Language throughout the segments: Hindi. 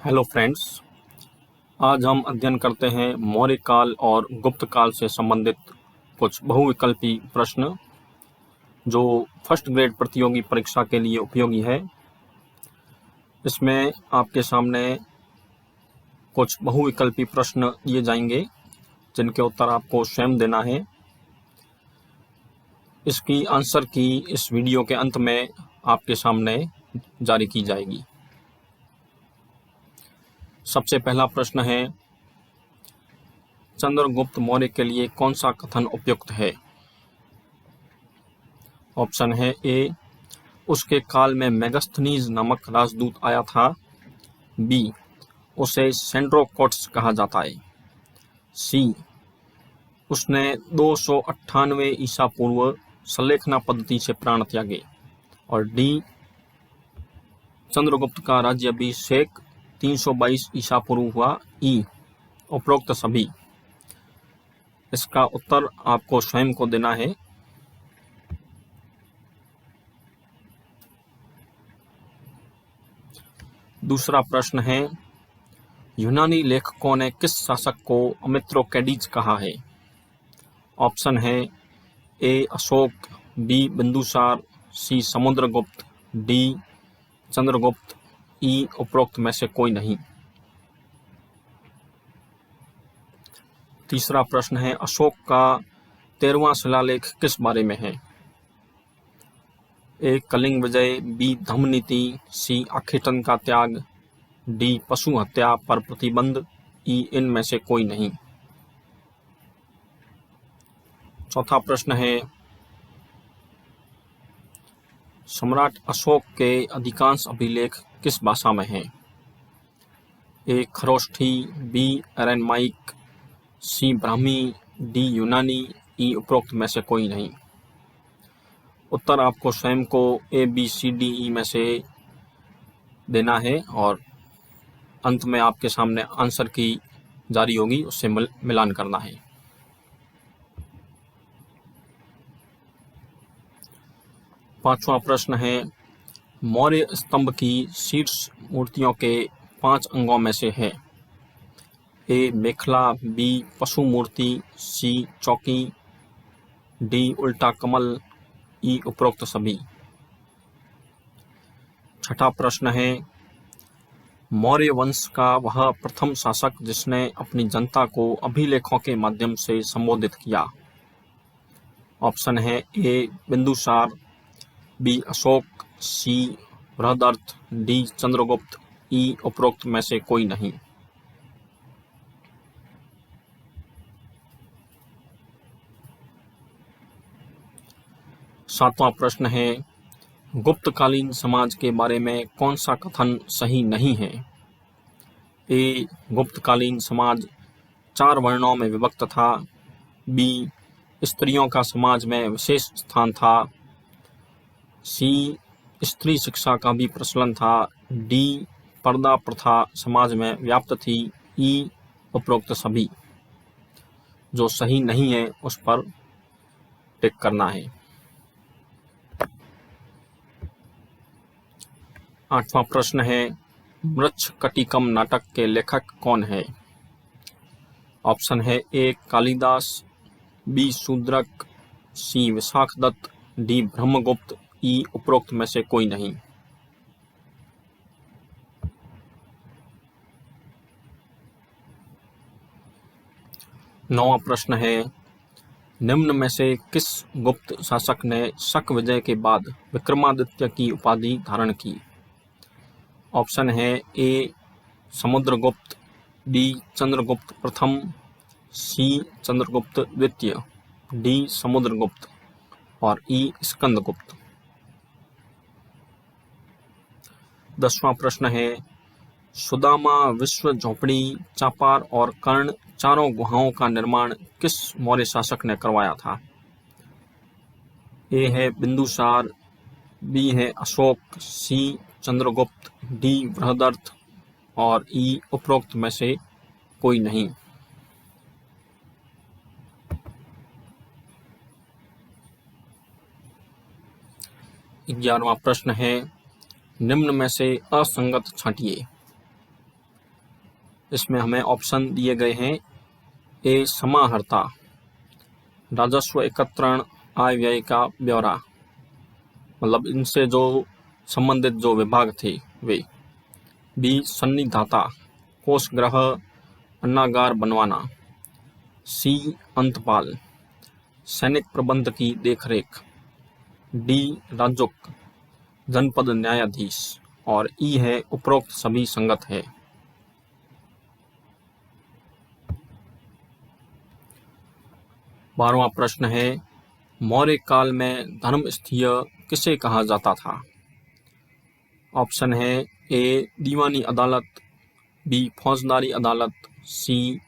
हेलो फ्रेंड्स, आज हम अध्ययन करते हैं मौर्य काल और गुप्त काल से संबंधित कुछ बहुविकल्पी प्रश्न जो फर्स्ट ग्रेड प्रतियोगी परीक्षा के लिए उपयोगी है। इसमें आपके सामने कुछ बहुविकल्पी प्रश्न दिए जाएंगे जिनके उत्तर आपको स्वयं देना है। इसकी आंसर की इस वीडियो के अंत में आपके सामने जारी की जाएगी। सबसे पहला प्रश्न है, चंद्रगुप्त मौर्य के लिए कौन सा कथन उपयुक्त है? ऑप्शन है ए, उसके काल में मेगास्थनीज नामक राजदूत आया था। बी, उसे सेंड्रोकोट्स कहा जाता है। सी, उसने 298 ईसा पूर्व सलेखना पद्धति से प्राण त्यागे। और डी, चंद्रगुप्त का राज्याभिषेक 322 ईसा पूर्व हुआ। ई, उपरोक्त सभी। इसका उत्तर आपको स्वयं को देना है। दूसरा प्रश्न है, यूनानी लेखकों ने किस शासक को अमित्रोकैडीज कहा है? ऑप्शन है ए, अशोक, बी, बिंदुसार, सी, समुद्रगुप्त, डी, चंद्रगुप्त, ई, उपरोक्त में से कोई नहीं। तीसरा प्रश्न है, अशोक का 13वां शिलालेख किस बारे में है? ए, कलिंग विजय, बी, धम्म नीति, सी, आखेटन का त्याग, डी, पशु हत्या पर प्रतिबंध, ई, इनमें से कोई नहीं। चौथा प्रश्न है, सम्राट अशोक के अधिकांश अभिलेख किस भाषा में हैं? ए, खरोष्ठी, बी, अरैनमाइक, सी, ब्राह्मी, डी, यूनानी, ई, उपरोक्त में से कोई नहीं। उत्तर आपको स्वयं को ए, बी, सी, डी, ई में से देना है और अंत में आपके सामने आंसर की जारी होगी, उससे मिलान करना है। पांचवा प्रश्न है, मौर्य स्तंभ की शीर्ष मूर्तियों के 5 अंगों में से है? ए, मेखला, बी, पशु मूर्ति, सी, चौकी, डी, उल्टा कमल, ई, उपरोक्त सभी। छठा प्रश्न है, मौर्य वंश का वह प्रथम शासक जिसने अपनी जनता को अभिलेखों के माध्यम से संबोधित किया। ऑप्शन है ए, बिंदुसार, बी, अशोक, सी, बृहदर्थ, डी, चंद्रगुप्त, ई, उपरोक्त में से कोई नहीं। सातवां प्रश्न है, गुप्तकालीन समाज के बारे में कौन सा कथन सही नहीं है? ए, गुप्तकालीन समाज 4 वर्णों में विभक्त था। बी, स्त्रियों का समाज में विशेष स्थान था। सी, स्त्री शिक्षा का भी प्रचलन था। डी, पर्दा प्रथा समाज में व्याप्त थी। ई, उपरोक्त सभी। जो सही नहीं है उस पर टिक करना है। आठवां प्रश्न है, मृच्छकटिकम नाटक के लेखक कौन है? ऑप्शन है ए, कालिदास, बी, शूद्रक, सी, विशाखदत्त, डी, ब्रह्मगुप्त, ई, उपरोक्त में से कोई नहीं। नौवां प्रश्न है, निम्न में से किस गुप्त शासक ने शक विजय के बाद विक्रमादित्य की उपाधि धारण की? ऑप्शन है ए, समुद्रगुप्त, बी, चंद्रगुप्त प्रथम, सी, चंद्रगुप्त द्वितीय, डी, समुद्रगुप्त और ई, स्कंदगुप्त। 10वां प्रश्न है, सुदामा, विश्व, झोपड़ी, चापार और कर्ण चारों गुहाओं का निर्माण किस मौर्य शासक ने करवाया था? ए है बिंदुसार, बी है अशोक, सी, चंद्रगुप्त, डी, बृहदर्थ और ई, उपरोक्त में से कोई नहीं। 11वां प्रश्न है, निम्न में से असंगत छांटिए। इसमें हमें ऑप्शन दिए गए हैं। ए समाहर्ता, राजस्व एकत्रण, आय व्यय का ब्यौरा, मतलब इनसे जो संबंधित जो विभाग थे वे। बी सन्निधाता, कोषगृह अन्नागार बनवाना। सी अंतपाल, सैनिक प्रबंध की देखरेख। डी राजुक, जनपद न्यायाधीश। और ई है उपरोक्त सभी संगत है। बारहवां प्रश्न है, मौर्य काल में धर्मस्थीय किसे कहा जाता था? ऑप्शन है ए दीवानी अदालत, बी फौजदारी अदालत, सी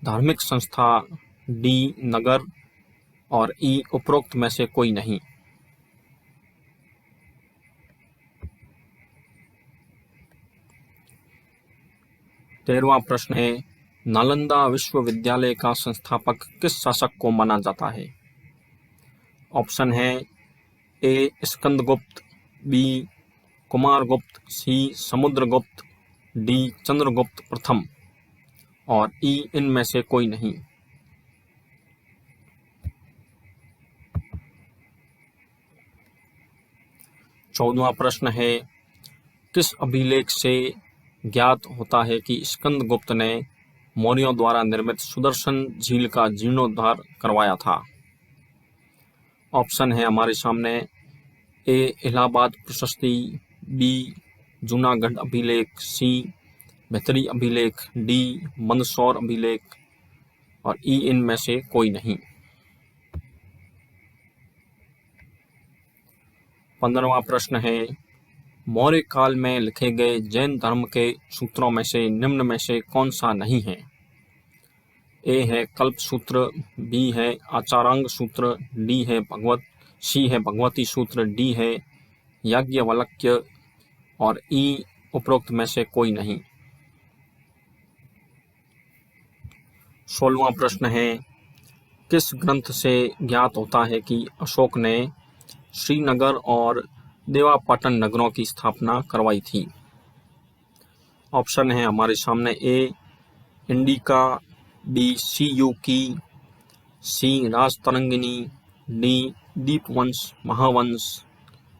धार्मिक संस्था, डी नगर और ई उपरोक्त में से कोई नहीं। तेरहवां प्रश्न है, नालंदा विश्वविद्यालय का संस्थापक किस शासक को माना जाता है? ऑप्शन है ए स्कंदगुप्त, बी कुमारगुप्त, सी समुद्रगुप्त, डी चंद्रगुप्त प्रथम और ई इनमें से कोई नहीं। चौदहवां प्रश्न है, किस अभिलेख से ज्ञात होता है कि स्कंदगुप्त ने मौर्यों द्वारा निर्मित सुदर्शन झील का जीर्णोद्धार करवाया था? ऑप्शन है हमारे सामने ए इलाहाबाद प्रशस्ति, बी जूनागढ़ अभिलेख, सी भीतरी अभिलेख, डी मंदसौर अभिलेख और ई इनमें से कोई नहीं। 15वां प्रश्न है, मौर्य काल में लिखे गए जैन धर्म के सूत्रों में से निम्न में से कौन सा नहीं है? ए है कल्प सूत्र, बी है आचारांग सूत्र, डी है सी है भगवती सूत्र, डी है याज्ञवल्क्य और ई उपरोक्त में से कोई नहीं। 16वां प्रश्न है, किस ग्रंथ से ज्ञात होता है कि अशोक ने श्रीनगर और देवापाटन नगरों की स्थापना करवाई थी? ऑप्शन है हमारे सामने ए इंडिका, बी सीयूकी, सी राजतरंगिनी, डी दीपवंश महावंश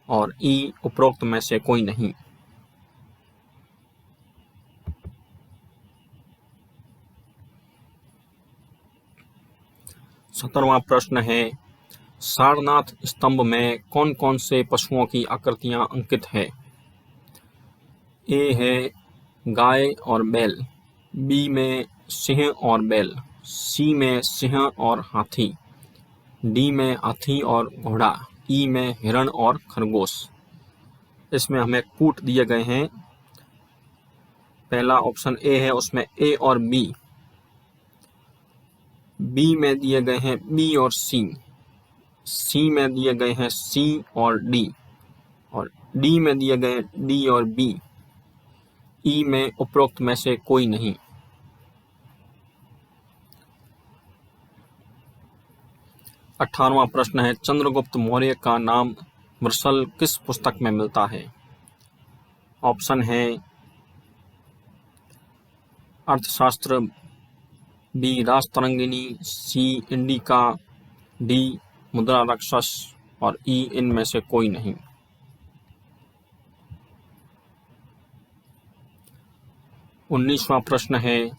और ई उपरोक्त में से कोई नहीं। 17वां प्रश्न है, सारनाथ स्तंभ में कौन कौन से पशुओं की आकृतियां अंकित है? ए है गाय और बैल, बी में सिंह और बैल, सी में सिंह और हाथी, डी में हाथी और घोड़ा, ई में हिरण और खरगोश। इसमें हमें कूट दिए गए हैं। पहला ऑप्शन ए है, उसमें ए और बी में दिए गए हैं बी और सी में दिए गए हैं सी और डी में दिए गए डी और बी, ई में उपरोक्त में से कोई नहीं। 18वां प्रश्न है, चंद्रगुप्त मौर्य का नाम वृषल किस पुस्तक में मिलता है? ऑप्शन है अर्थशास्त्र, B Rajatarangini, C indica, D मुद्रा राक्षस और ई इनमें से कोई नहीं। 19वां प्रश्न है,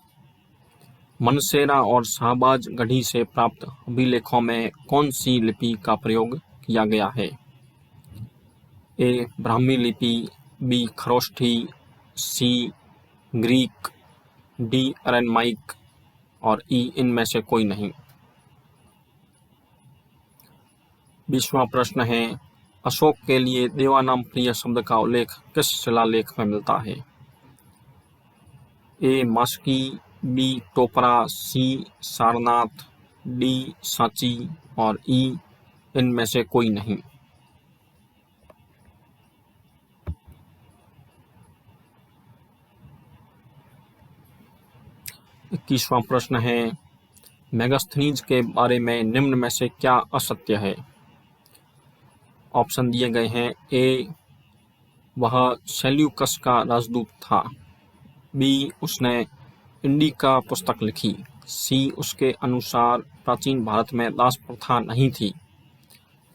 मनसेरा और शाहबाज गढ़ी से प्राप्त अभिलेखों में कौन सी लिपि का प्रयोग किया गया है? ए ब्राह्मी लिपि, बी खरोष्ठी, सी ग्रीक, डी अरेनमाइक और ई इनमें से कोई नहीं। 20वां प्रश्न है, अशोक के लिए देवानाम प्रिय शब्द का उल्लेख किस शिलालेख में मिलता है? ए मास्की, बी टोपरा, सी सारनाथ, डी सांची और ई इनमें से कोई नहीं। 21वां प्रश्न है, मेगास्थनीज के बारे में निम्न में से क्या असत्य है? ऑप्शन दिए गए हैं। ए वह सेल्यूकस का राजदूत था, बी उसने इंडिका पुस्तक लिखी? सी, उसके अनुसार प्राचीन भारत में दास प्रथा नहीं थी।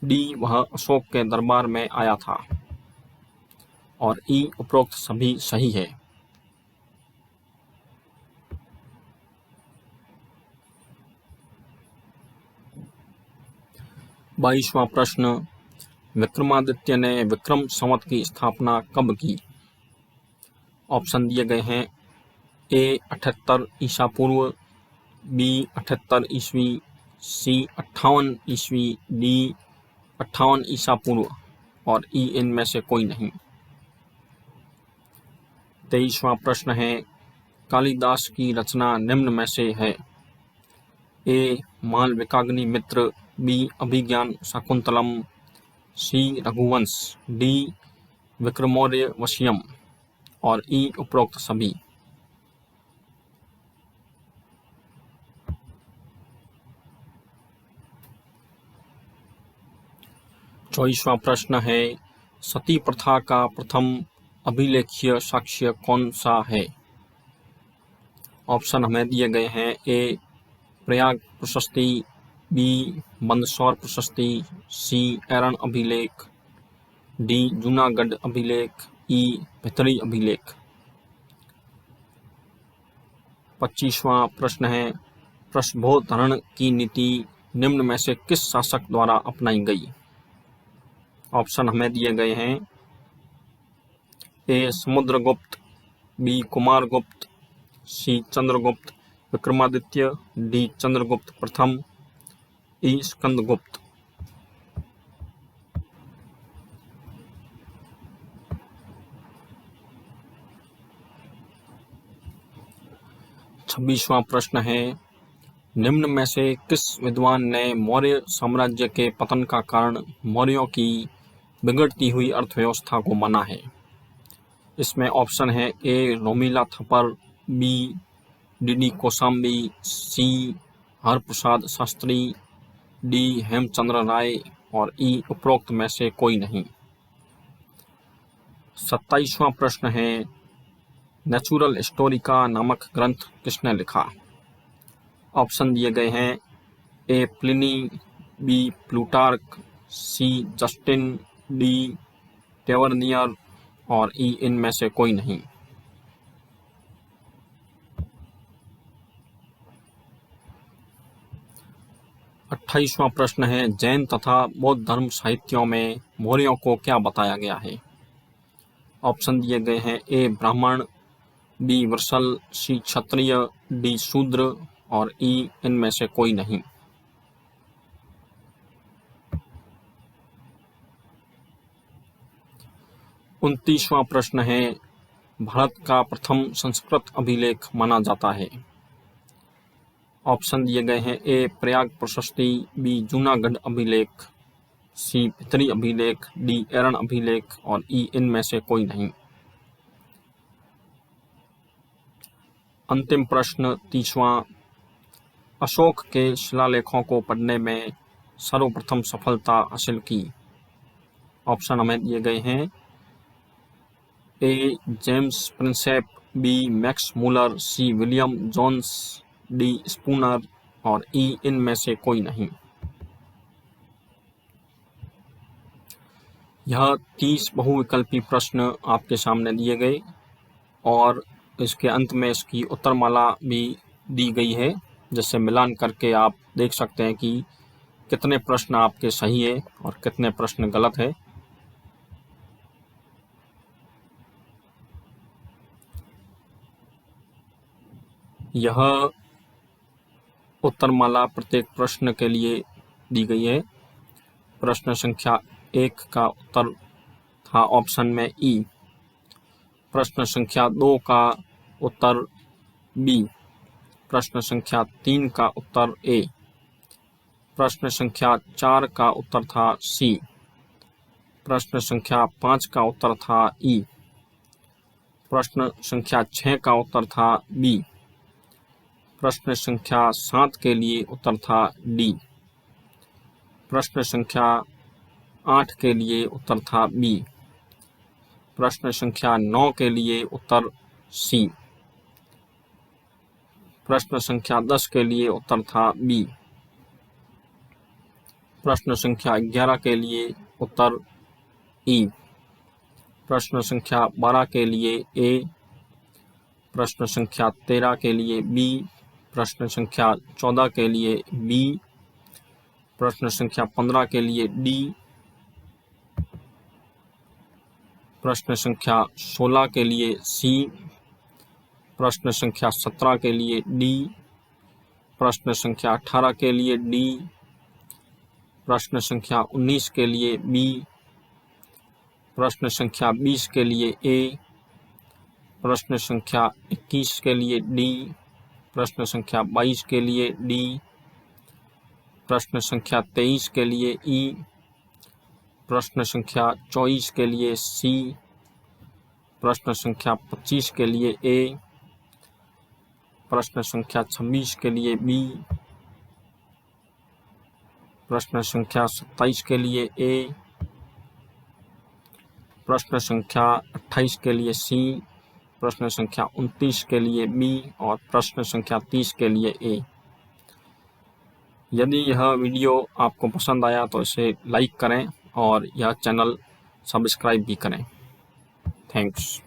डी, वह अशोक के दरबार में आया था। और ई, उपरोक्त सभी सही है। 22वां प्रश्न, विक्रमादित्य ने विक्रम संवत की स्थापना कब की? ऑप्शन दिए गए हैं। ए 78 ईसा पूर्व, बी 78 ईस्वी, सी 58 ईस्वी, डी 58 ईसा पूर्व और ई इनमें से कोई नहीं। 23वां प्रश्न है, कालिदास की रचना निम्न में से है? ए मालविकाग्नि मित्र, बी अभिज्ञान शाकुंतलम, सी रघुवंश, डी विक्रमोर्य वश्यम और ई उपरोक्त सभी। 24वां प्रश्न है, सती प्रथा का प्रथम अभिलेखीय साक्ष्य कौन सा है? ऑप्शन हमें दिए गए हैं। ए प्रयाग प्रशस्ति, बी मंदसौर प्रशस्ति, सी एरन अभिलेख, डी जूनागढ़ अभिलेख, ई भितरी अभिलेख। 25वां प्रश्न है, प्रस्भोधरण की नीति निम्न में से किस शासक द्वारा अपनाई गई? ऑप्शन हमें दिए गए हैं। ए समुद्रगुप्त, बी कुमारगुप्त, सी चंद्रगुप्त विक्रमादित्य, डी चंद्रगुप्त प्रथम, ई स्कंदगुप्त। 26वां प्रश्न है, निम्न में से किस विद्वान ने मौर्य साम्राज्य के पतन का कारण मौर्यों की बिगड़ती हुई अर्थव्यवस्था को माना है? इसमें ऑप्शन है। ए रोमिला थपर, बी डी कोसाम्बी, सी हरप्रसाद शास्त्री, डी हेमचंद्र राय और ई उपरोक्त में से कोई नहीं। 27वां प्रश्न है, नेचुरल हिस्टोरिका नामक ग्रंथ किसने लिखा? ऑप्शन दिए गए हैं। ए प्लिनी, बी प्लूटार्क, सी जस्टिन, डी टेवर्नियर और ई इनमें से कोई नहीं। 28वां प्रश्न है, जैन तथा बौद्ध धर्म साहित्यों में मौर्यों को क्या बताया गया है? ऑप्शन दिए गए हैं। ए ब्राह्मण, बी वृषल, सी क्षत्रिय, डी शूद्र और ई इनमें से कोई नहीं। 29वां प्रश्न है, भारत का प्रथम संस्कृत अभिलेख माना जाता है? ऑप्शन दिए गए हैं। ए प्रयाग प्रशस्ति, बी जूनागढ़ अभिलेख, सी भितरी अभिलेख, डी एरन अभिलेख और ई इनमें से कोई नहीं। अंतिम प्रश्न 30वां, अशोक के शिलालेखों को पढ़ने में सर्वप्रथम सफलता हासिल की? ऑप्शन हमें दिए गए हैं। A James Prinsep, B Max Muller, C William Jones, D Spooner और ई इनमें से कोई नहीं। यह 30 बहुविकल्पी प्रश्न आपके सामने दिए गए और इसके अंत में इसकी उत्तरमाला भी दी गई है, जिससे मिलान करके आप देख सकते हैं कि कितने प्रश्न आपके सही है और कितने प्रश्न गलत है। यह उत्तरमाला प्रत्येक प्रश्न के लिए दी गई है। प्रश्न संख्या 1 का उत्तर था ऑप्शन में ई। प्रश्न संख्या 2 का उत्तर बी। प्रश्न संख्या 3 का उत्तर ए। प्रश्न संख्या 4 का उत्तर था सी। प्रश्न संख्या 5 का उत्तर था ई। प्रश्न संख्या 6 का उत्तर था बी। प्रश्न संख्या 7 के लिए उत्तर था डी। प्रश्न संख्या 8 के लिए उत्तर था बी। प्रश्न संख्या 9 के लिए उत्तर सी। प्रश्न संख्या 10 के लिए उत्तर था बी। प्रश्न संख्या 11 के लिए उत्तर ई। प्रश्न संख्या 12 के लिए ए। प्रश्न संख्या 13 के लिए बी। प्रश्न संख्या 14 के लिए बी। प्रश्न संख्या 15 के लिए डी। प्रश्न संख्या 16 के लिए सी। प्रश्न संख्या 17 के लिए डी। प्रश्न संख्या 18 के लिए डी। प्रश्न संख्या 19 के लिए बी। प्रश्न संख्या 20 के लिए ए। प्रश्न संख्या 21 के लिए डी। प्रश्न संख्या 22 के लिए डी। प्रश्न संख्या 23 के लिए ई। प्रश्न संख्या 24 के लिए सी। प्रश्न संख्या 25 के लिए ए। प्रश्न संख्या 26 के लिए बी। प्रश्न संख्या 27 के लिए ए। प्रश्न संख्या 28 के लिए सी। प्रश्न संख्या 29 के लिए बी और प्रश्न संख्या 30 के लिए ए। यदि यह वीडियो आपको पसंद आया तो इसे लाइक करें और यह चैनल सब्सक्राइब भी करें। थैंक्स।